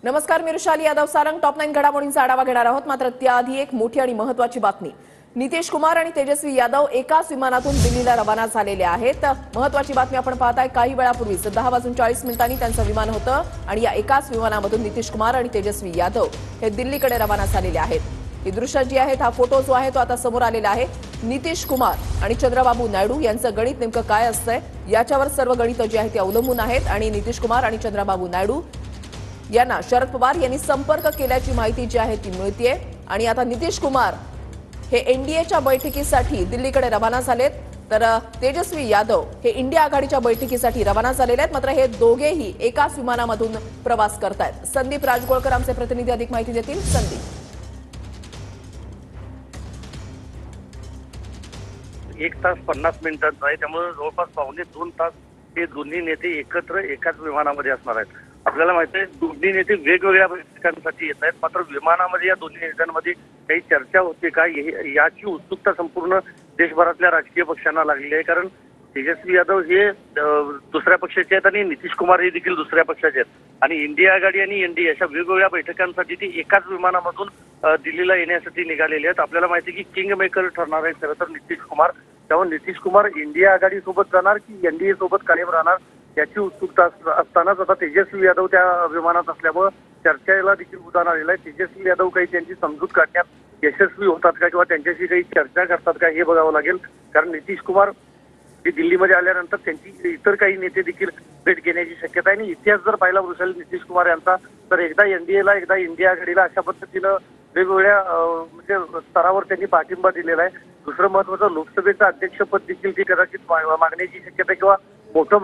नमस्कार, मी रुशाली यादव सारंग टॉप 9 घडामोडींचा आढावा घेणार आहोत। मात्र त्याआधी एक मोठी आणि महत्त्वाची बातमी। नितीश कुमार आणि तेजस्वी यादव एकाच विमानातून दिल्लीला रवाना झालेले आहेत। महत्त्वाची बातमी आपण पाहताय। काही वेळापूर्वीच 10:40 त्यांचं विमान होतं आणि या एकाच विमानामधून नितीश कुमार आणि तेजस्वी यादव हे दिल्लीकडे रवाना झालेले आहेत। ही दृश्य जी आहेत, हा फोटो जो आहे तो आता समोर आलेला आहे। नितीश कुमार आणि चंद्रबाबू नायडू यांचं गणित नेमकं काय असतंय याच्यावर सर्व गणित जी आहेत ती अवलंबून आहेत आणि नितीश कुमार आणि चंद्रबाबू नायडू यांना शरद पवार यांनी संपर्क केल्याची माहिती जी आहे ती मिळतेय आणि आता नितीश कुमार हे एनडीएच्या बैठकीसाठी दिल्लीकडे रवाना झालेत, तर तेजस्वी यादव हे इंडिया आघाडीच्या बैठकीसाठी रवाना झालेले आहेत। मात्र हे दोघेही एकाच विमानामधून प्रवास करतायत। संदीप राजगोळकर आमचे प्रतिनिधी अधिक माहिती देतील। संदीप, 1 तास 50 मिनिटांचा आहे, त्यामुळे जवळपास पावणे 2 तास हे दोन्ही नेते एकत्र एकाच विमानामध्ये असणार आहेत। आपल्याला माहिती आहे दोन्ही नेते वेगवेगळ्या ठिकाणांसाठी येत आहेत, मात्र विमानामध्ये या दोन्ही नेत्यांमध्ये काही चर्चा होते का याची उत्सुकता संपूर्ण देशभरातल्या राजकीय पक्षांना लागलेली आहे। कारण तेजस्वी यादव हे दुसऱ्या पक्षाचे आहेत आणि नितीश कुमार हे देखील दुसऱ्या पक्षाचे आहेत आणि इंडिया आघाडी आणि एनडीए अशा वेगवेगळ्या बैठकांसाठी ते एकाच विमानामधून दिल्लीला येण्यासाठी निघालेले आहेत। आपल्याला माहिती आहे की किंग मेकर ठरणार आहे खरं तर नितीश कुमार। त्यामुळे नितीश कुमार इंडिया आघाडी सोबत जाणार की एनडीए सोबत कायम राहणार याची उत्सुकता असतानाच आता तेजस्वी यादव त्या विमानात असल्यामुळे चर्चेला देखील उधाण आलेलं आहे। तेजस्वी यादव काही त्यांची समजूत काढण्यात यशस्वी होतात का किंवा त्यांच्याशी काही चर्चा करतात का हे बघावं लागेल। कारण नितीश कुमार हे दिल्लीमध्ये आल्यानंतर त्यांची इतर काही नेते देखील भेट घेण्याची शक्यता आहे आणि इतिहास जर पाहिला वृषाल नितीश कुमार यांचा तर एकदा एनडीएला एकदा इंडिया आघाडीला अशा पद्धतीनं वेगवेगळ्या म्हणजे स्तरावर त्यांनी पाठिंबा दिलेला आहे। दुसरं महत्त्वाचं लोकसभेचं अध्यक्षपद देखील ती कदाचित मागण्याची शक्यता किंवा मोठं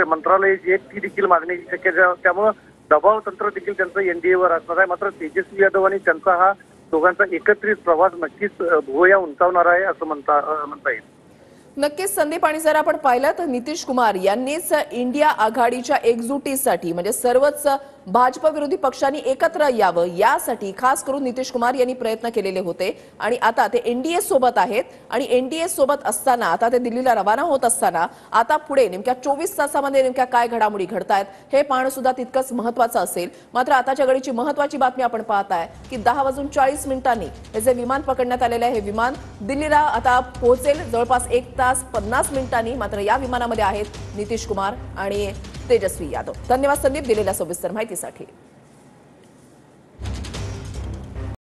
मंत्रालय जे ती देखील मागण्याची शक्यता, त्यामुळे दबाव तंत्र देखील त्यांचं एनडीएवर असणार आहे। मात्र तेजस्वी यादव आणि त्यांचा हा दोघांचा एकत्रित प्रवास नक्कीच भुवया उंचावणार आहे असं म्हणता येईल। नक्कीच संदीप, आणि जर आपण पाहिलं तर नितीश कुमार यांनीच इंडिया आघाडीच्या एकजुटीसाठी म्हणजे सर्वच भाजप विरोधी पक्षांनी एकत्र यावं यासाठी खास करून नितीश कुमार यांनी प्रयत्न केलेले होते आणि आता ते एनडीए सोबत आहेत आणि एनडीए सोबत असताना आता ते दिल्लीला रवाना होत असताना आता पुढे नेमक्या 24 तासामध्ये नेमक्या काय घडामोडी घडतायत हे पाहणं सुद्धा तितकंच महत्त्वाचं असेल। मात्र आताच्या घडीची महत्त्वाची बातमी आपण पाहताय की 10:40 हे जे विमान पकडण्यात आलेले आहे हे विमान दिल्लीला आता पोहोचेल जवळपास 1 तास 50 मिनिटांनी। मात्र या विमानामध्ये आहेत नितीश कुमार आणि तेजस्वी यादव। धन्यवाद संदीप दिलेल्या सविस्तर माहितीसाठी।